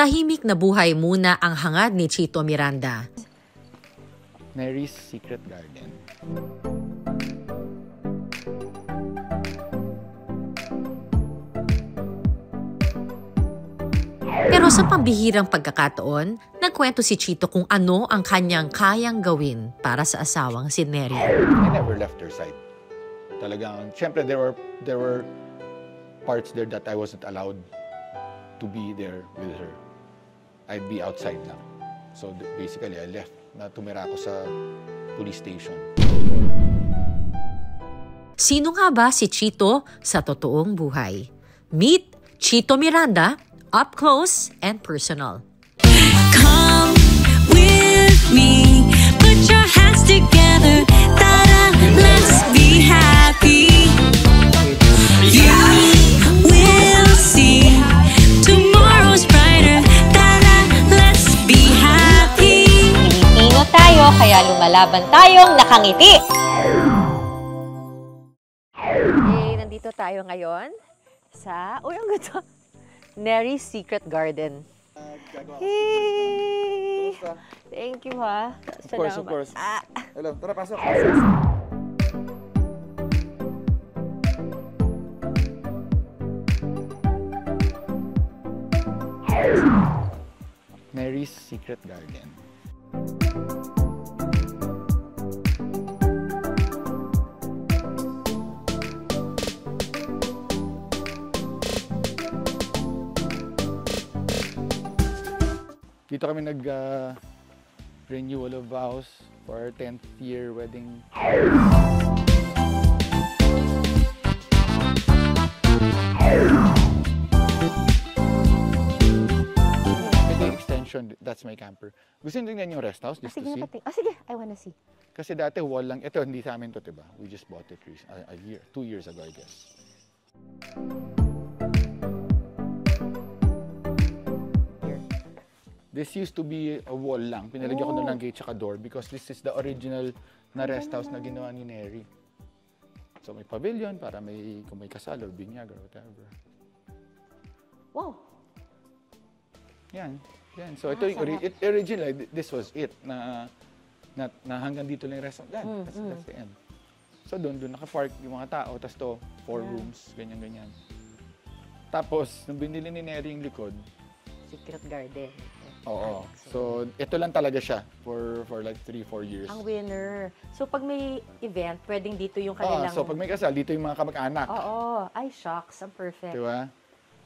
Tahimik na buhay muna ang hangad ni Chito Miranda. Mary's Secret Garden. Pero sa pambihirang pagkakataon, nagkwento si Chito kung ano ang kanyang kayang gawin para sa asawang si Neri. I never left her side. Talagang, syempre there were parts there that I wasn't allowed to be there with her. I'd be outside lang. So basically, I left na tumira ako sa police station. Sino nga ba si Chito sa totoong buhay? Meet Chito Miranda, up close and personal. Come with me, put your hands together, ta-da, let's be happy. You will see tomorrow's brighter, ta-da, let's be happy. Pilipino tayo, kaya lumalaban tayong nakangiti. Nandito tayo ngayon sa, ang ganda, Mary's Secret Garden. Hey! Thank you, ha. Of course. Hello, tara, pasok. Mary's Secret Garden. Dito kami renewal of vows for our 10th year wedding. Ito extension, that's my camper. Gusto nyo tingnan yung rest house just to see? Sige, I wanna see. Kasi dati wall lang. Ito, hindi sa amin to, diba? We just bought it a year, 2 years ago, I guess. This used to be a wall lang. Pinalagyan ko na ng gate tsaka door because this is the original na rest house na ginawa ni Neri. So may pavilion para kung may kasal or binyag or whatever. Wow! Yan. So ito yung original, this was it. Na hanggang dito lang yung rest house. That's the end. So doon naka-park yung mga tao. Tapos to, 4 rooms, ganyan-ganyan. Tapos, nung binili ni Neri yung likod, Secret Garden. Oo. So, ito lang talaga siya for like 3-4 years. Ang winner. So, pag may event, pwedeng dito yung kanilang... So, pag may kasal, dito yung mga kamag-anak. Oo. Ay, shocks. Ang perfect. Diba?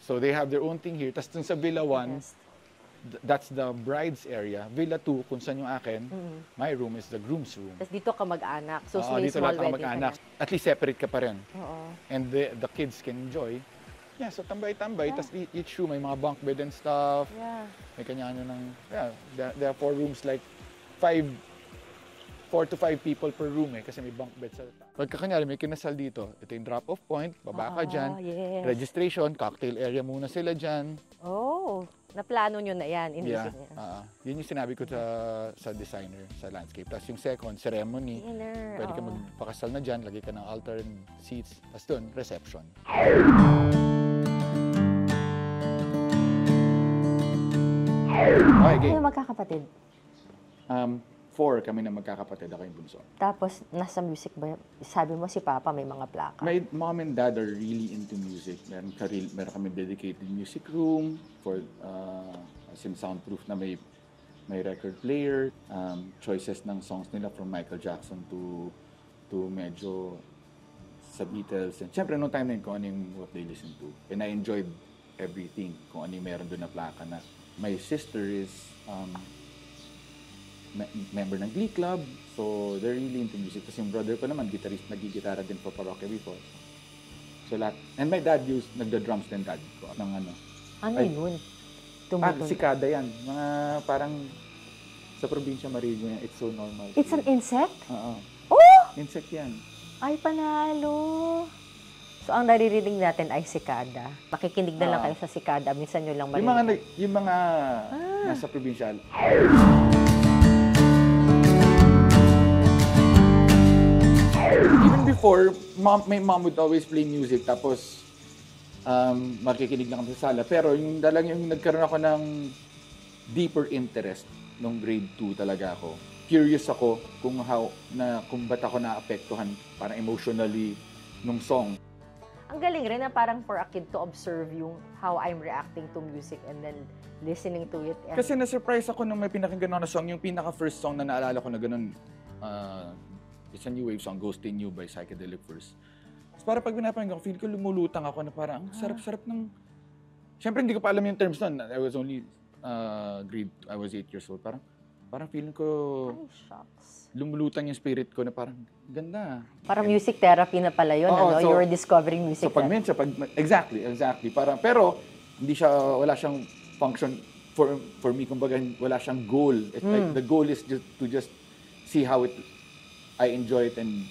So, they have their own thing here. Tapos dun sa Villa 1, that's the bride's area. Villa 2, kung saan yung akin, my room is the groom's room. Tapos dito kamag-anak. So, may dito small lahat wedding kamag-anak. At least separate ka pa rin. Oo. And the kids can enjoy. Yeah, so tambay-tambay. Tapos each room may mga bunk bed and stuff. Yeah. May kanya-ano ng, there are 4 rooms like 4 to 5 people per room kasi may bunk bed sa taas. Pagka kanyari may kinasal dito, ito yung drop-off point, baba ka dyan, registration, cocktail area muna sila dyan. Oh, naplano nyo na yan, inisip niya. Yun yung sinabi ko sa designer, sa landscape. Tapos yung second, ceremony, pwede ka magpakasal na dyan, lagay ka ng altar and seats, tapos doon, reception. Okay, Ano magkakapatid? 4 kami na magkakapatid, ako yung bunso. Tapos, nasa music ba? Sabi mo si Papa may mga plaka. My mom and dad are really into music. Meron kami dedicated music room for soundproof na may record player. Choices ng songs nila from Michael Jackson to medyo sa Beatles. And syempre, noong time na yun, kung ano yung what they listen to. And I enjoyed everything, kung ano yung meron doon na plaka na. My sister is member ng Glee Club, so they're really into music. Kasi yung brother ko naman, guitarist, nagigitara din for parokya before. So lahat. And my dad nagda-drums din dad ko. Ng ano. Ano yun? Sikada yan. Mga parang sa probinsya Marigo yan, it's so normal. It's an insect? Oo. Oh! Insect yan. Ay, panalo! So, ang naririnig natin ay sikada. Makikinig na lang kayo sa sikada. Minsan nyo lang marinig. Yung mga nasa probinsya. Even before, my mom would always play music. Tapos, makikinig lang kami sa sala. Pero yung nagkaroon ako ng deeper interest nung grade 2 talaga ako. Curious ako kung ba't ako naapektuhan parang emotionally nung song. Ang galing rin na parang for a kid to observe yung how I'm reacting to music and then listening to it. And Kasi na-surprise ako nung may pinakinggan ako na song, yung pinaka-first song na naalala ko na ganun, it's a new wave song, Ghosting You by Psychedelic Furs. Tapos parang pag pinapakinggan ko, feel ko lumulutang ako na parang, ang sarap-sarap ng... Siyempre hindi ko pa alam yung terms nun. I was only I was 8 years old. Parang feeling ko ay, shucks. lumulutang yung spirit ko na parang ganda. Parang music therapy na pala yun, Oo, ano? so- You were discovering music therapy. Exactly. Pero wala siyang function for me, kumbaga wala siyang goal. It's like the goal is just to see how I enjoy it and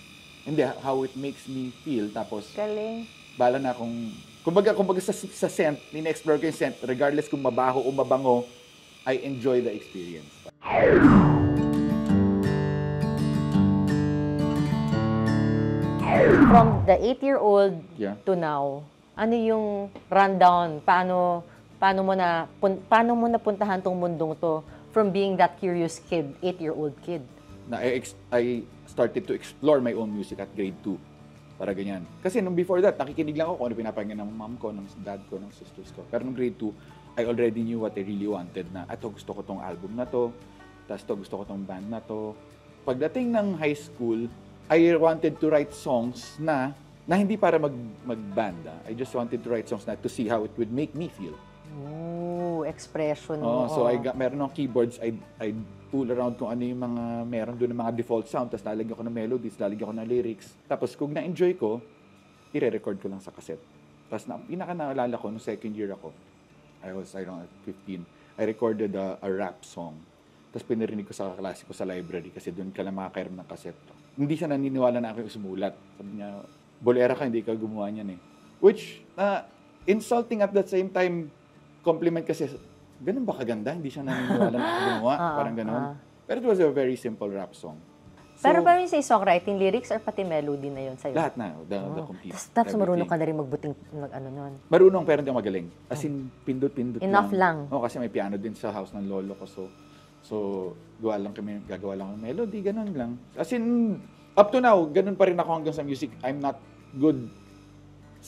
how it makes me feel. Tapos Galing. bala na akong kumbaga sa scent, ni-explore ko yung scent regardless kung mabaho o mabango, I enjoy the experience. From the 8-year-old Yeah. to now, ano yung rundown? Paano mo napuntahan tong mundong to from being that curious kid, 8-year-old kid? Na I started to explore my own music at grade 2. Para ganyan. Kasi nung before that, nakikinig lang ako kung ano pinapakinggan ng mom ko, ng dad ko, ng sisters ko. Pero nung grade 2, I already knew what I really wanted na, gusto ko tong album na to, tapos gusto ko tong band na to. Pagdating ng high school, I wanted to write songs na hindi para magbanda. I just wanted to write songs na to see how it would make me feel. Ooh, expression Oh, mo. so meron ng keyboards, I pull around kung ano yung mga meron doon ng mga default sound, tapos lalagyan ko ng melodies, lalagyan ko ng lyrics. Tapos kung na-enjoy ko, i-record ko lang sa cassette. Tapos pinaka-naalala ko, nung second year ako, I don't know, 15, I recorded a rap song. Tapos pinarinig ko sa klase ko sa library kasi doon ka lang makakairam ng cassette. Hindi siya naniniwala na ako yung sumulat. Sabi niya, bolera ka, hindi ka gumawa niyan eh. Which, insulting at the same time, compliment kasi, ganun ba kaganda? Hindi siya naniniwala na ako gumawa. Parang ganun. Pero it was a very simple rap song. So, Pero ba yung say songwriting, lyrics or pati melody na yun sa'yo? lahat na, the complete. Tapos everything. marunong ka na rin magbuting ano nun. Marunong pero hindi ako magaling. As in, pindot-pindot Enough lang. Oo, kasi may piano din sa house ng lolo ko. So gagawa lang kami ng melody, ganun lang. As in, up to now, ganun pa rin ako hanggang sa music. I'm not good,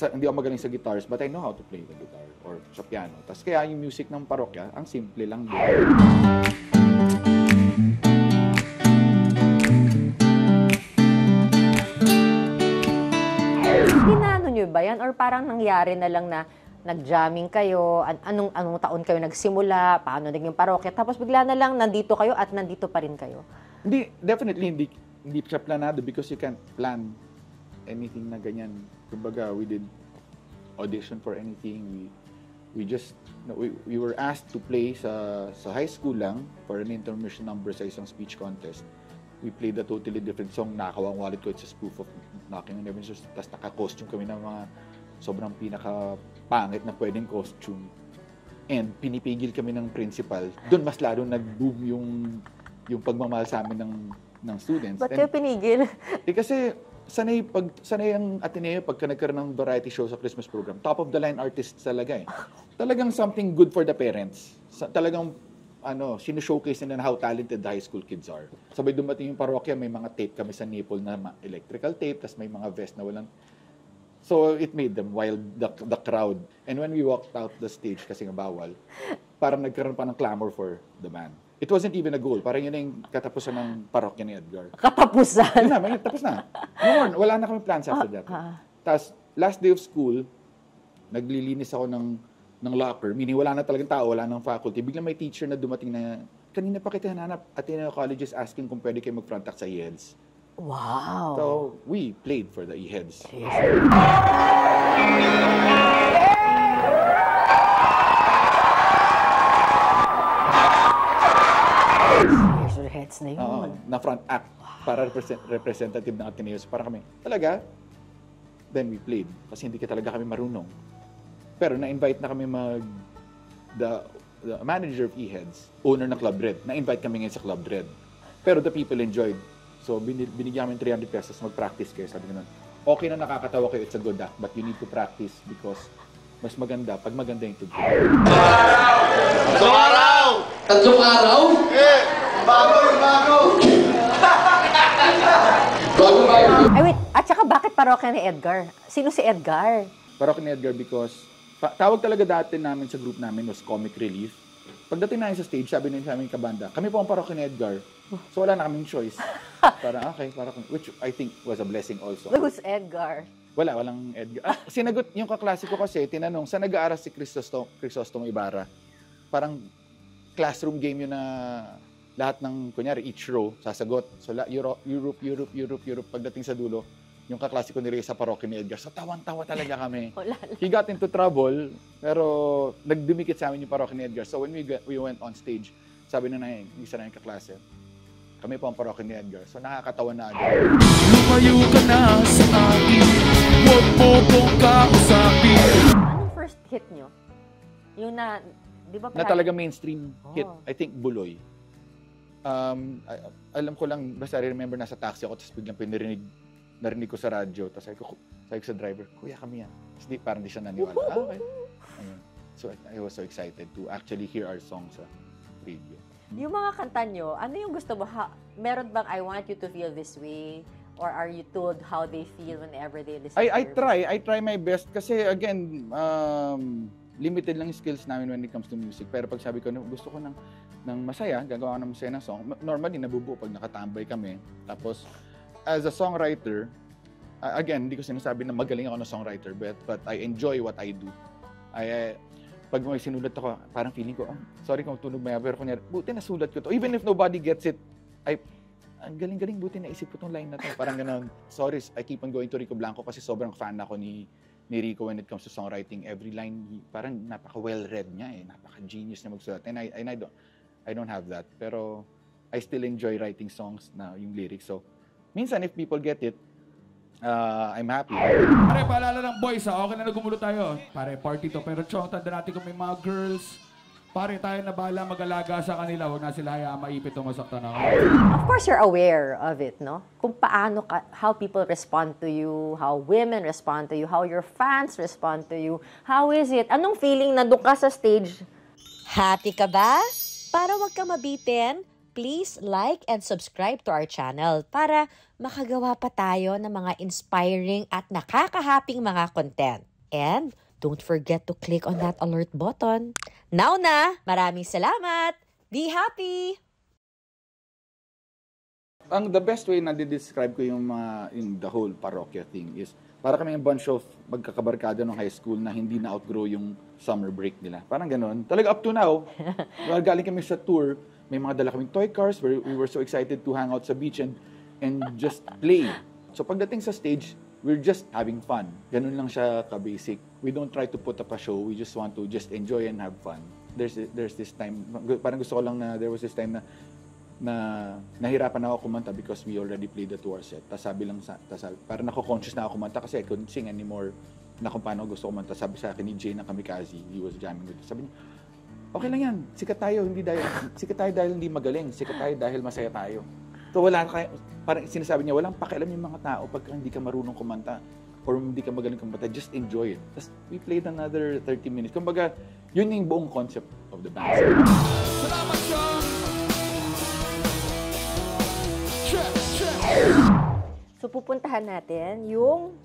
hindi ako magaling sa guitars, but I know how to play the guitar or sa piano. Tapos kaya yung music ng parokya, ang simple lang din. Ginano nyo ba yan? Or parang nangyari na lang na nag-jamming kayo, anong taon kayo nagsimula, paano naging parokya, tapos bigla na lang nandito kayo at nandito pa rin kayo? Definitely hindi siya planado because you can't plan anything na ganyan. Kumbaga, we did audition for anything. We were asked to play sa high school lang for an intermission number sa isang speech contest. We played a totally different song. Nakakawang wallet ko, it's a spoof of Knocking on Heaven's Door. Tapos naka-costume kami ng mga sobrang pinaka-pangit na pwedeng costume. And pinipigil kami ng principal. Doon mas lalo nag-boom yung pagmamahal sa amin ng students. Ba't kayo pinigil? Kasi sanay ang Ateneo pagka nagkaroon ng variety show sa Christmas program. Top of the line artists talaga eh. Talagang something good for the parents. Talagang sino-showcase nila na how talented the high school kids are. Sabay dumating yung parokya, may mga tape kami sa nipple na electrical tape, tas may mga vest na walang... So it made them wild, the crowd. And when we walked out the stage, kasi nga bawal, parang nagkaroon pa ng clamor for the band. It wasn't even a goal. Parang yun na yung katapusan ng parokya ni Edgar. Katapusan? Yun na, tapos na. No more, wala na kami plans after that. Tapos, last day of school, naglilinis ako ng locker, meaning wala na talagang tao, wala nang faculty. Biglang may teacher na dumating na, kanina pa kita hanap, Ateneo College is asking kung pwede kayo mag-front act sa EHEDS. Wow! So, we played for the EHEDS. Heads na yun. Oo, na front act para representative ng Ateneo. So, para kami, talaga, then we played. Kasi hindi talaga kami marunong. Pero na-invite na kami the manager of EHEDS, owner ng Club Red, na-invite kami ngayon sa Club Red. Pero the people enjoyed. So, binigyan kami 300 pesos, mag-practice kayo. Sabi ko nun, okay na nakakatawa kayo, it's a good act, but you need to practice because mas maganda pag maganda yung tugtog. Araw! 3 araw? Bago. Bago. Ay, wait. At saka bakit parokya ni Edgar? Sino si Edgar? Parokya ni Edgar because tawag talaga dati namin sa group namin was Comic Relief. Pagdating namin sa stage, sabi namin sa aming kabanda, kami po ang parokya ni Edgar. So wala na kaming choice. Parang okay, which I think was a blessing also. Who's Edgar? Walang Edgar. Sinagot yung kaklase ko kasi, tinanong, saan nag-aaral si Crisostomo Ibarra? Parang classroom game yun na lahat ng, kunyari, each row, sasagot. So, Europe. Pagdating sa dulo, yung kaklase ko ni Rhea sa parokya ni Edgar. So, tawan-tawa talaga kami. He got into trouble, pero nagdumikit sa amin yung parokya ni Edgar. So, when we went on stage, sabi na isa na yung kaklase, kami po ang parokya ni Edgar. So, nakakatawa na agad. Lumayo ka na sa akin, huwag mo kong kausapin. Anong first hit nyo? Yung na, di ba Na talaga mainstream hit, Oh. I think, Buloy. Alam ko lang, basta remember nasa taxi ako, tapos biglang narinig ko sa radyo, tapos sabi ko sa driver, kuya kami yan. Tapos parang di siya naniwala. Okay. Ayun. So I was so excited to actually hear our song sa radio. Yung mga kanta nyo, ano yung gusto mo? Meron bang I want you to feel this way? Or are you told how they feel whenever they listen I to your try my best kasi again, limited lang yung skills namin when it comes to music. Pero pag sabi ko, gusto ko ng masaya, gagawa ko ng masaya na song. Normally, nabubuo pag nakatambay kami. Tapos, as a songwriter, again, hindi ko sinasabi na magaling ako na songwriter, but I enjoy what I do. Pag may sinulat ako, parang feeling ko, sorry kung tunog maya, pero kunyari, buti nasulat ko to. Even if nobody gets it, ang galing-galing, buti naisip ko tong line na to. Parang gano'n. Sorry, I keep on going to Rico Blanco kasi sobrang fan ako ni Rico when it comes to songwriting. Every line, parang napaka-well-read niya napaka-genius na magsulat. And I don't have that. Pero I still enjoy writing songs na yung lyrics. So, minsan if people get it, I'm happy. Pare, paalala ng boys okay na nagumulo tayo. Pare, party to. Pero chong, tanda natin kung may mga girls, pare, tayo na bahala mag-alaga sa kanila. Huwag na sila hayaan maipit o masaktan ako. Of course, you're aware of it, no? Kung paano, how people respond to you, how women respond to you, how your fans respond to you. How is it? Anong feeling na doon ka sa stage? Happy ka ba? Para wag ka mabitin, please like and subscribe to our channel para makagawa pa tayo ng mga inspiring at nakakahaping mga content. And don't forget to click on that alert button. Now na! Maraming salamat! Be happy! The best way na describe ko yung the whole parokya thing is para kami yung bunch of magkakabarkada ng high school na hindi na outgrow yung summer break nila. Parang ganon. Talaga up to now, galing kami sa tour, may mga dala kaming toy cars where we were so excited to hang out sa beach and just play. So pagdating sa stage, we're just having fun. Ganun lang siya ka-basic. We don't try to put up a show. We just want to just enjoy and have fun. There's this time, parang gusto ko lang na there was this time na nahirapan ako kumanta because we already played the 2-hour set. Tapos sabi lang, parang nako-conscious na ako kumanta kasi I couldn't sing anymore na kung paano gusto ko kumanta. Sabi sa akin ni Jay na Kamikaze, he was jamming with us. Sabi niya, okay lang yan, sikat tayo dahil hindi magaling, sikat tayo dahil masaya tayo. So parang sinasabi niya, walang pakialam yung mga tao pag hindi ka marunong kumanta or hindi ka magaling kumanta, just enjoy it. Tapos we played another 30 minutes. Kumbaga, yun yung buong concept of the band. Salamat, Chong! So, pupuntahan natin yung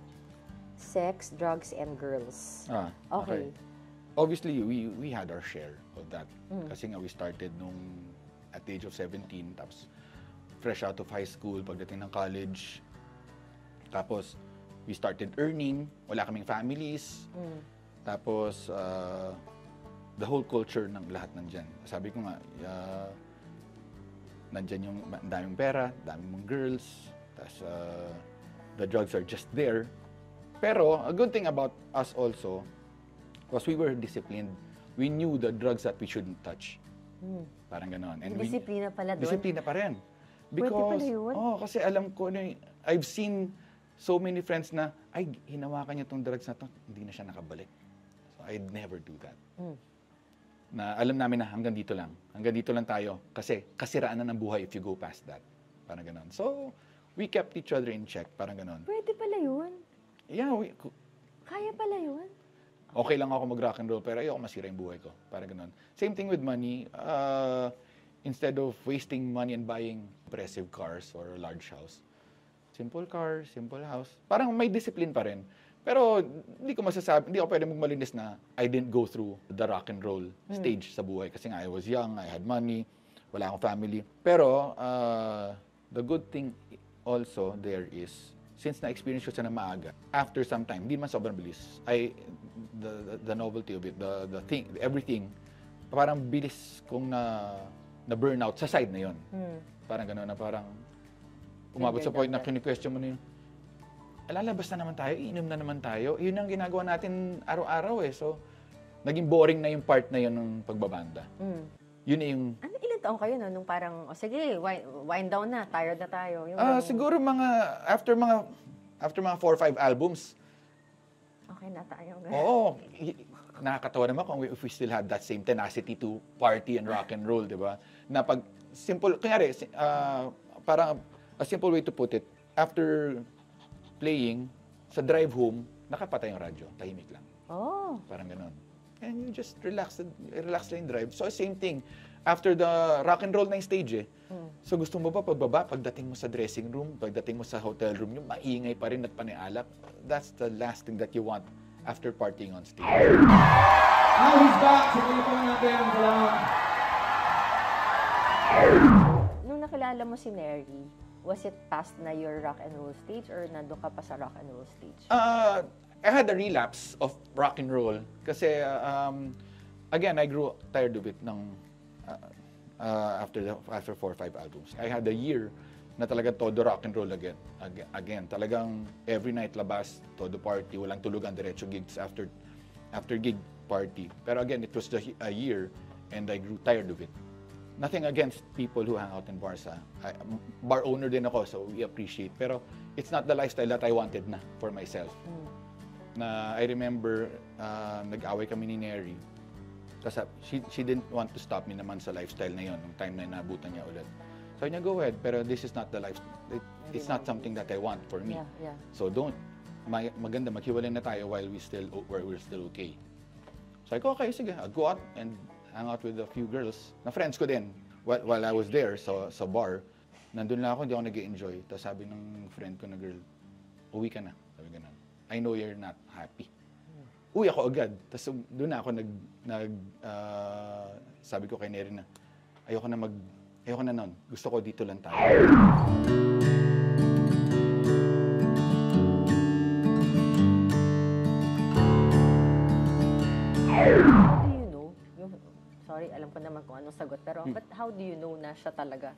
sex, drugs, and girls. Okay. Obviously, we had our share of that. Kasi nga we started at the age of 17, tapos fresh out of high school, pagdating ng college. Tapos, we started earning, wala kaming families. Tapos, the whole culture ng lahat nandyan. Sabi ko nga, nandyan yung daming pera, daming mga girls, tapos the drugs are just there. Pero, a good thing about us also, was we were disciplined. We knew the drugs that we shouldn't touch. Parang ganon. And Disiplina pala doon. Disiplina pa rin. Pwede pala yun? Kasi alam ko, I've seen so many friends na, ay, hinawakan niya tong drugs na to, hindi na siya nakabalik. So, I'd never do that. Na alam namin na hanggang dito lang tayo. Kasi kasiraan na ng buhay if you go past that. Parang ganon. So, we kept each other in check. Parang ganon. Pwede pala yun? Yeah, Kaya pala yun? Okay lang ako mag-rock and roll, pero ayoko masira yung buhay ko. Parang ganun. Same thing with money. Instead of wasting money and buying impressive cars or a large house, simple car, simple house. Parang may discipline pa rin. Pero hindi ko pwede magmalinis na I didn't go through the rock and roll stage sa buhay. Kasi nga, I was young, I had money, wala akong family. Pero, the good thing also there is, since na-experience ko siya na maaga, after some time, hindi man sobrang bilis, the novelty of it, everything, parang bilis kong na burnout sa side na yon. Parang gano'n na parang umabot sa point na kini-question mo na yun, lalabas na naman tayo, iinom na naman tayo. Yun ang ginagawa natin araw-araw eh. So, naging boring na yung part na yun ng pagbabanda. Yun na yung... Ilan taong kayo no? Nung parang, sige, wind down na, tired na tayo. Siguro after mga 4 or 5 albums. Okay na tayo. Oo. Nakakatawa naman kung if we still had that same tenacity to party and rock and roll, di ba? Na pag simple, kunyari, parang a simple way to put it, after playing, sa drive home, nakapatay yung radyo, tahimik lang. Oh. Parang ganun. And you just relax lang yung drive. So same thing, after the rock and roll na yung stage eh. So gusto mo ba pagbaba, pagdating mo sa dressing room, pagdating mo sa hotel room, yung maingay pa rin at panialap, that's the last thing that you want after partying on stage. Now he's back. Sige pa natin. Salamat. Nung nakilala mo si Neri, was it past na your rock and roll stage or nandun ka pa sa rock and roll stage? I had a relapse of rock and roll kasi again, I grew tired of it after 4 or 5 albums. I had a year na talaga todo rock and roll again. Talagang every night labas, todo party, walang tulugan, diretso gigs after gig party. Pero again, it was a year and I grew tired of it. Nothing against people who hang out in bars. Bar owner din ako, so we appreciate. Pero it's not the lifestyle that I wanted na for myself. Na I remember, nag-away kami ni Neri. Kasi she didn't want to stop me naman sa lifestyle na yon nung time na naabutan niya ulit. So niya, go ahead, pero this is not the life. It's not something that I want for me. Yeah. So maganda maghiwalay na tayo while we're still okay. So I go, okay, sige, I'll go out and hang out with a few girls na friends ko din. While I was there sa bar, nandun lang ako, hindi ako nag-enjoy. Tapos sabi ng friend ko na girl, uwi ka na. Sabi ganun. I know you're not happy. Uwi ako agad. Tapos doon na ako sabi ko kay Neri na, ayoko na nun. Gusto ko dito lang tayo. How do you know? Sorry, alam ko naman kung anong sagot. Pero but how do you know na siya talaga?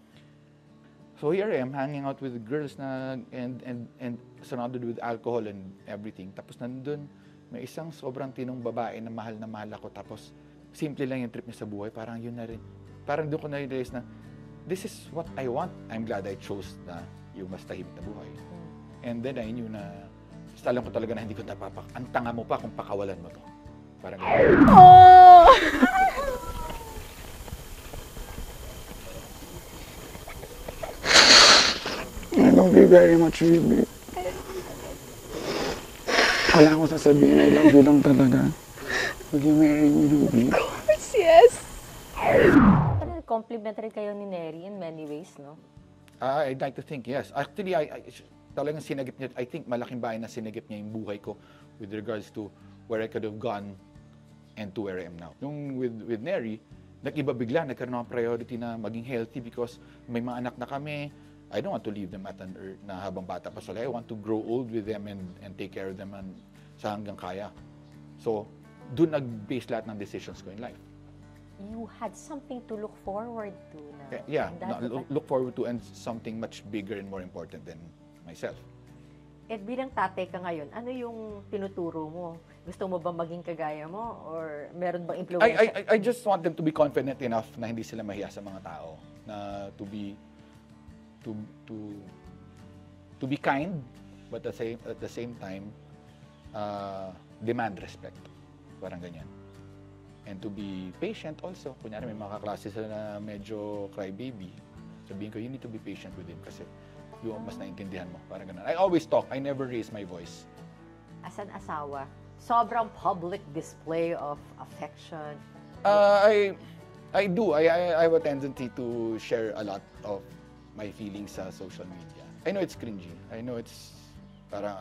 So here I am, hanging out with girls na and surrounded with alcohol and everything. Tapos nandun, may isang sobrang tinong babae na mahal ako. Tapos simple lang yung trip niya sa buhay. Parang yun na rin. Parang doon ko na-realize na this is what I want. I'm glad I chose na yung mas tahimik na buhay. And then I knew na, basta alam ko talaga na hindi ko napapak. Ang tanga mo pa kung pakawalan mo to. Parang gano'n. Oh! I love you very much, Ruby. Wala akong sasabihin, I love you lang talaga. Will you marry me, Ruby? Compliment rin kayo ni Neri in many ways, no? I'd like to think, yes. Actually, talagang sinagip niya, I think malaking bagay na sinagip niya yung buhay ko with regards to where I could have gone and to where I am now. Yung with Neri, nag-iba bigla, nagkaroon ng priority na maging healthy because may mga anak na kami. I don't want to leave them na habang bata pa sila. I want to grow old with them and take care of them sa hanggang kaya. So, doon nag-base lahat ng decisions ko in life. You had something to look forward to na. Yeah, look forward to and something much bigger and more important than myself. At bilang tatay ka ngayon, ano yung tinuturo mo? Gusto mo ba maging kagaya mo? Or meron bang influence? I just want them to be confident enough na hindi sila mahiya sa mga tao. Na to be kind, but at the same time, demand respect. Parang ganyan. And to be patient also. Kunyari may mga kaklase sila na medyo crybaby. Sabihin ko, you need to be patient with him kasi yung mas naintindihan mo. Parang ganun. I always talk. I never raise my voice. As an asawa, sobrang public display of affection? I do. I have a tendency to share a lot of my feelings sa social media. I know it's cringy. I know it's parang,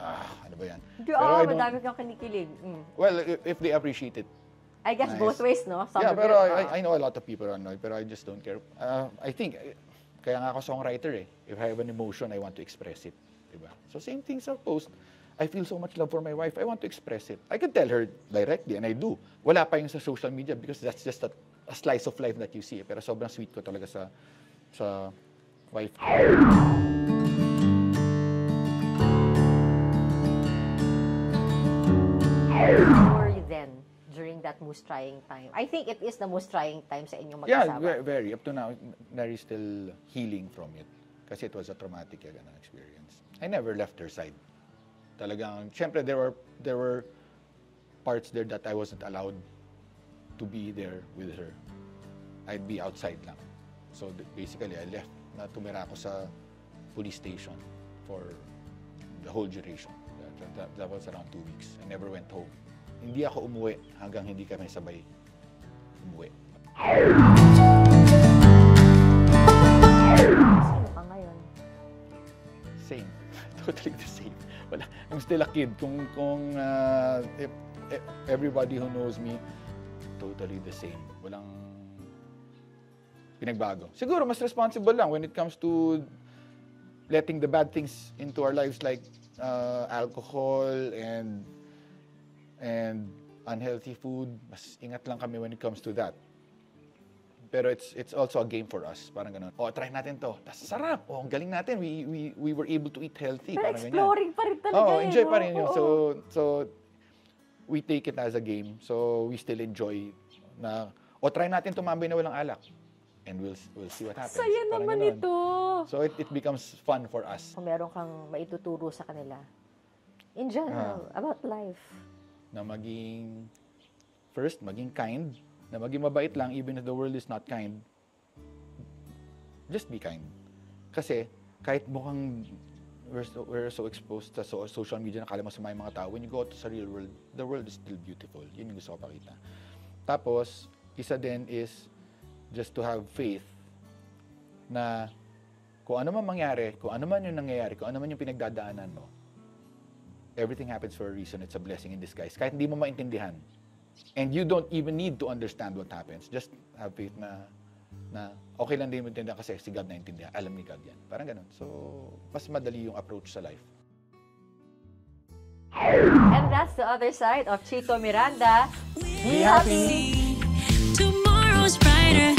ano ba yan? Madami kang kinikilig. Well, if they appreciate it. I guess nice. Both ways, no? Yeah, pero I know a lot of people are annoyed, pero I just don't care. I think, kaya nga ako songwriter eh. If I have an emotion, I want to express it. Diba? So same thing sa post. I feel so much love for my wife, I want to express it. I can tell her directly, and I do. Wala pa yung sa social media because that's just a slice of life that you see. Pero sobrang sweet ko talaga sa wife. How were you then during that most trying time? I think it is the most trying time sa inyong mag-asawa. Yeah, very. Up to now, Neri's still healing from it. Kasi it was a traumatic experience. I never left her side. Talagang, syempre, there were parts there that I wasn't allowed to be there with her. I'd be outside lang. So basically, I left na tumira ako sa police station for the whole duration. That was around 2 weeks. I never went home. Hindi ako umuwi hanggang hindi kami sabay umuwi. Sino ka ngayon? Same. Totally the same. Wala. I'm still a kid. Kung if everybody who knows me, totally the same. Walang pinagbago. Siguro mas responsible lang when it comes to letting the bad things into our lives like alcohol and unhealthy food. Mas ingat lang kami when it comes to that. Pero it's also a game for us. Parang ganun. Try natin to. Tas sarap. Ang galing natin. We were able to eat healthy. Pero parang exploring ganyan. pa rin talaga yun. Enjoy pa rin yun. So we take it as a game. So we still enjoy na, try natin tumambay na walang alak. And we'll see what happens. Saya Parang naman ganun. ito. So it becomes fun for us. Kung meron kang maituturo sa kanila, in general, about life. Na maging kind, na maging mabait lang even if the world is not kind. Just be kind. Kasi kahit mukhang we're so exposed sa social media na kala mo sa mga tao, when you go to sa real world, the world is still beautiful. Yun yung gusto ko pakita. Tapos, isa din is just to have faith na kung ano man mangyari, kung ano man yung nangyayari, kung ano man yung pinagdadaanan mo, everything happens for a reason. It's a blessing in disguise. Kahit hindi mo maintindihan. And you don't even need to understand what happens. Just have faith na okay lang din mo intindihan kasi si God naintindihan. Alam ni God yan. Parang ganun. So, mas madali yung approach sa life. And that's the other side of Chito Miranda. Be happy! Tomorrow's brighter.